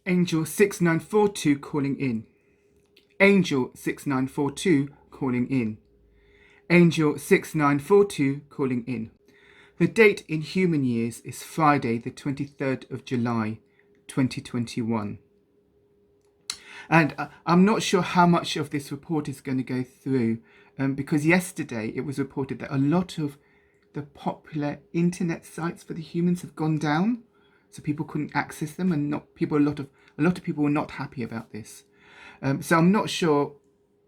Angel-6942 calling in. Angel-6942 calling in. Angel-6942 calling in. The date in human years is Friday, the 23rd of July, 2021. And I'm not sure how much of this report is going to go through, because yesterday it was reported that a lot of the popular internet sites for the humans have gone down, so people couldn't access them, and a lot of people were not happy about this. So I'm not sure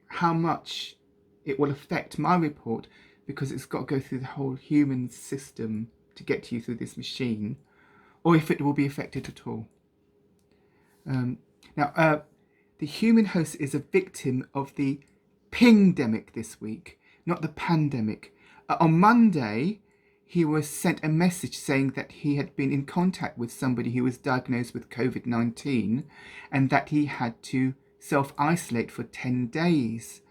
how much it will affect my report, because it's got to go through the whole human system to get to you through this machine, or if it will be affected at all. Now, the human host is a victim of the pingdemic this week, not the pandemic. On Monday, he was sent a message saying that he had been in contact with somebody who was diagnosed with COVID-19 and that he had to self-isolate for 10 days.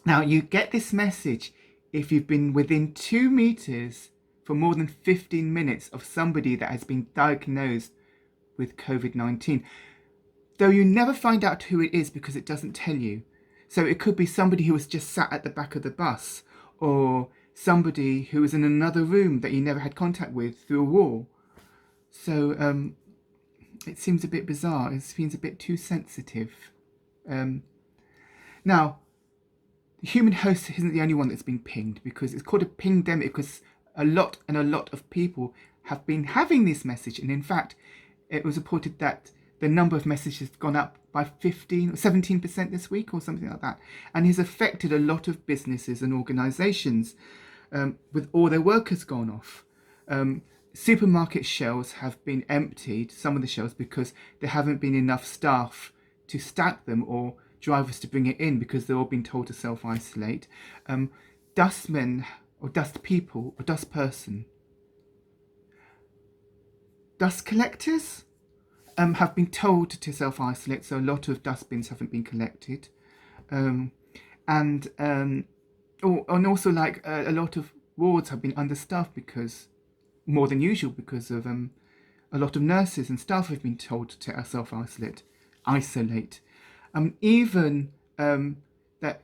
Now, you get this message if you've been within 2 meters for more than 15 minutes of somebody that has been diagnosed with COVID-19. Though you never find out who it is because it doesn't tell you. So it could be somebody who was just sat at the back of the bus, or somebody who was in another room that you never had contact with through a wall. So it seems a bit bizarre. It seems a bit too sensitive. Now, the human host isn't the only one that's been pinged, because it's called a pingdemic because a lot of people have been having this message. And in fact, it was reported that the number of messages has gone up by 15 or 17% this week or something like that. And has affected a lot of businesses and organisations, with all their workers gone off. Supermarket shelves have been emptied, some of the shelves, because there haven't been enough staff to stack them or drivers to bring it in, because they're all been told to self-isolate. Dustmen or dust people or dust person, dust collectors have been told to self-isolate, so a lot of dustbins haven't been collected. And also, like, a lot of wards have been understaffed, because more than usual, because of a lot of nurses and staff have been told to self-isolate. Even that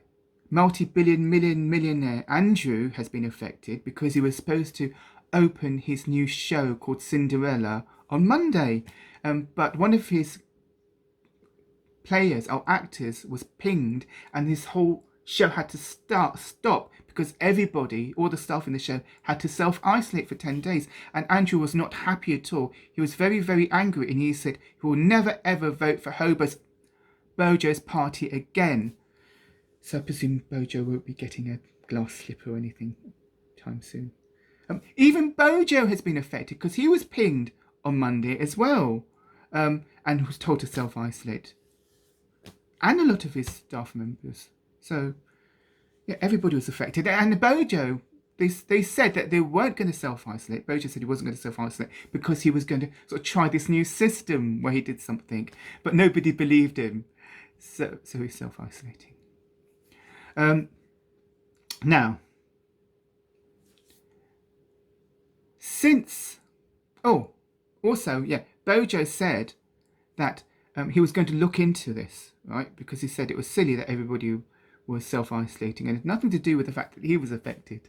millionaire Andrew has been affected, because he was supposed to open his new show called Cinderella on Monday, but one of his players or actors was pinged, and his whole show had to stop because everybody, all the staff in the show, had to self-isolate for 10 days. And Andrew was not happy at all. He was very, very angry, and he said he will never ever vote for Bojo's party again. So I presume Bojo won't be getting a glass slipper or anything time soon. Even Bojo has been affected, because he was pinged on Monday as well, and was told to self-isolate. And a lot of his staff members. So, yeah, everybody was affected. And Bojo, they said that they weren't going to self-isolate. Bojo said he wasn't going to self-isolate because he was going to sort of try this new system where he did something. But nobody believed him. So he's self-isolating. Now, Bojo said that he was going to look into this, right? Because he said it was silly that everybody was self-isolating, and it had nothing to do with the fact that he was affected.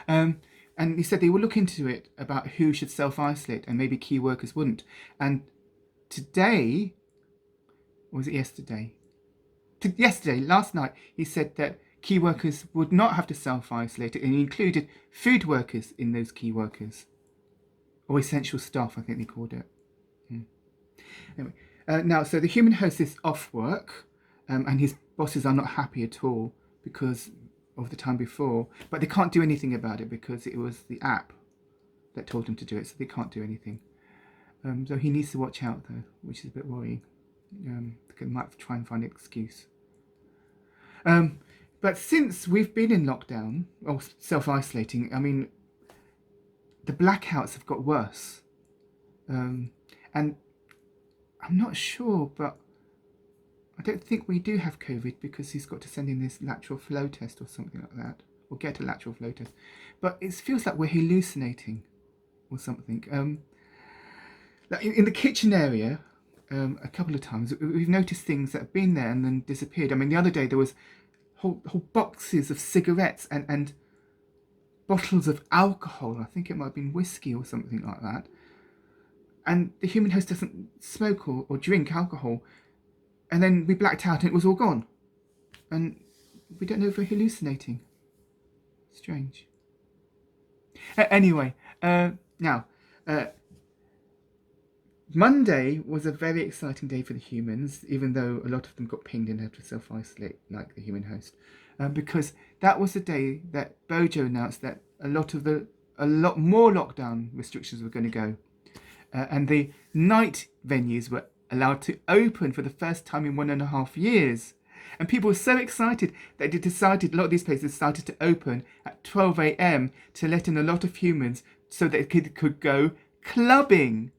And he said they will look into it about who should self-isolate, and maybe key workers wouldn't. And today, or was it yesterday? Last night, he said that key workers would not have to self-isolate, and he included food workers in those key workers. Or essential staff, I think they called it. Anyway, now, so the human host is off work, and his bosses are not happy at all because of the time before, but they can't do anything about it because it was the app that told him to do it, so they can't do anything. So he needs to watch out, though, which is a bit worrying. They might try and find an excuse. But since we've been in lockdown, or self-isolating, I mean, the blackouts have got worse. And I'm not sure, but I don't think we do have COVID, because he's got to send in this lateral flow test or something like that, or get a lateral flow test. But it feels like we're hallucinating or something. Like in the kitchen area, a couple of times we've noticed things that have been there and then disappeared. I mean, the other day there was whole boxes of cigarettes and bottles of alcohol. I think it might have been whiskey or something like that. And the human host doesn't smoke or drink alcohol. And then we blacked out and it was all gone. And we don't know if we're hallucinating. Strange. Anyway, now, Monday was a very exciting day for the humans, even though a lot of them got pinged and had to self-isolate like the human host. Because that was the day that Bojo announced that a lot more lockdown restrictions were going to go. And the night venues were allowed to open for the first time in 1.5 years. And people were so excited that they decided, a lot of these places started to open at 12 a.m. to let in a lot of humans so that they could go clubbing.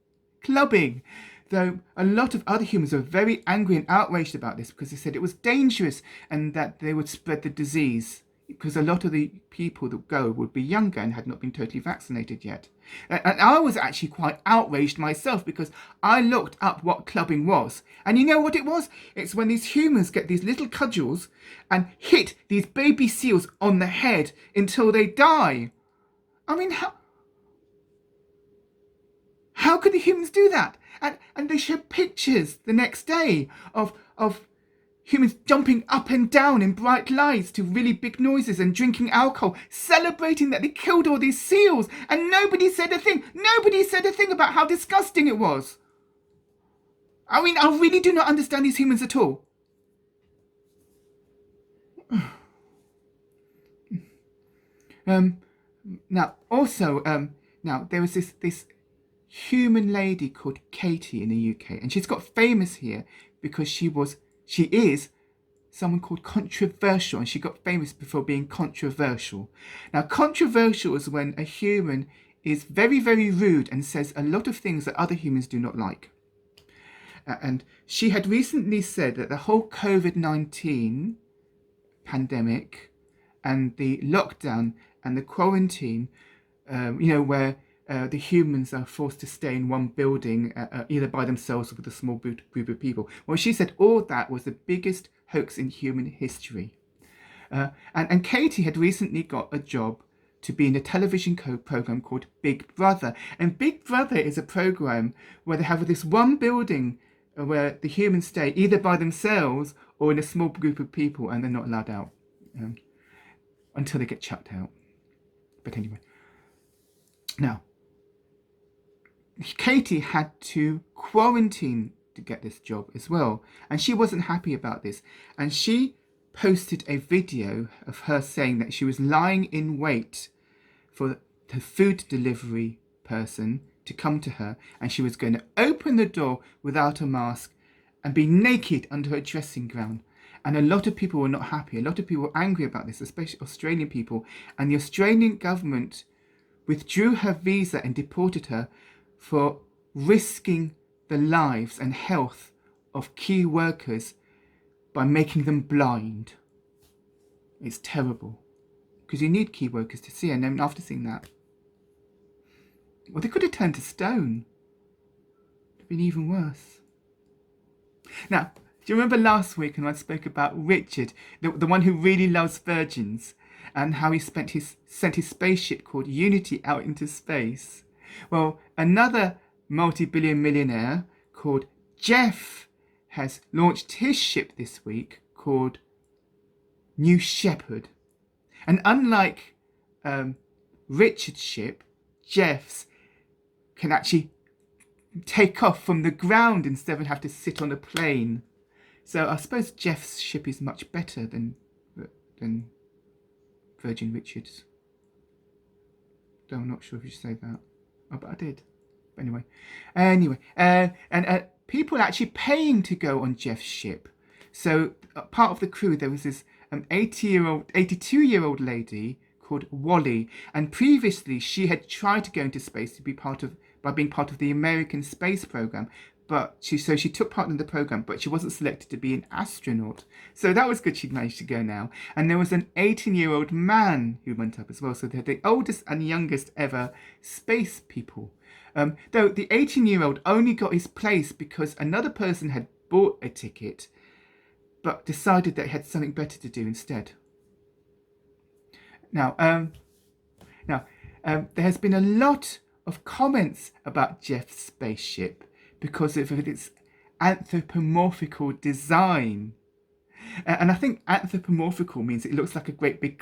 Though a lot of other humans were very angry and outraged about this because they said it was dangerous and that they would spread the disease, because a lot of the people that go would be younger and had not been totally vaccinated yet. And I was actually quite outraged myself because I looked up what clubbing was. And you know what it was? It's when these humans get these little cudgels and hit these baby seals on the head until they die. I mean, how could the humans do that? And they showed pictures the next day of humans jumping up and down in bright lights to really big noises and drinking alcohol, celebrating that they killed all these seals, and nobody said a thing. Nobody said a thing about how disgusting it was. I mean, I really do not understand these humans at all. Now, also, now there was this human lady called Katie in the UK, and she's got famous here because she is someone called controversial, and she got famous before being controversial. Now, controversial is when a human is very, very rude and says a lot of things that other humans do not like. And she had recently said that the whole COVID-19 pandemic and the lockdown and the quarantine, where the humans are forced to stay in one building, either by themselves or with a small group of people. Well, she said all that was the biggest hoax in human history. And Katie had recently got a job to be in a television program called Big Brother. And Big Brother is a program where they have this one building where the humans stay either by themselves or in a small group of people, and they're not allowed out until they get chucked out. But anyway, now, Katie had to quarantine to get this job as well, and she wasn't happy about this, and she posted a video of her saying that she was lying in wait for the food delivery person to come to her, and she was going to open the door without a mask and be naked under her dressing gown. And a lot of people were not happy. A lot of people were angry about this, especially Australian people, and the Australian government withdrew her visa and deported her for risking the lives and health of key workers by making them blind. It's terrible, because you need key workers to see, and then after seeing that, well, they could have turned to stone. It would have been even worse. Now, do you remember last week when I spoke about Richard, the one who really loves virgins, and how he sent his spaceship called Unity out into space? Well, another multi-billion millionaire called Jeff has launched his ship this week called New Shepard. And unlike Richard's ship, Jeff's can actually take off from the ground instead of have to sit on a plane. So I suppose Jeff's ship is much better than Virgin Richard's. Though I'm not sure if you should say that. Oh, but I did. But anyway, and people are actually paying to go on Jeff's ship. So part of the crew, there was this 82-year-old lady called Wally, and previously she had tried to go into space by being part of the American space program, but she took part in the program, but she wasn't selected to be an astronaut. So that was good, she'd managed to go now. And there was an 18-year-old man who went up as well, so they're the oldest and youngest ever space people. Though the 18-year-old only got his place because another person had bought a ticket but decided that he had something better to do instead. Now, there has been a lot of comments about Jeff's spaceship because of its anthropomorphical design. And I think anthropomorphical means it looks like a great big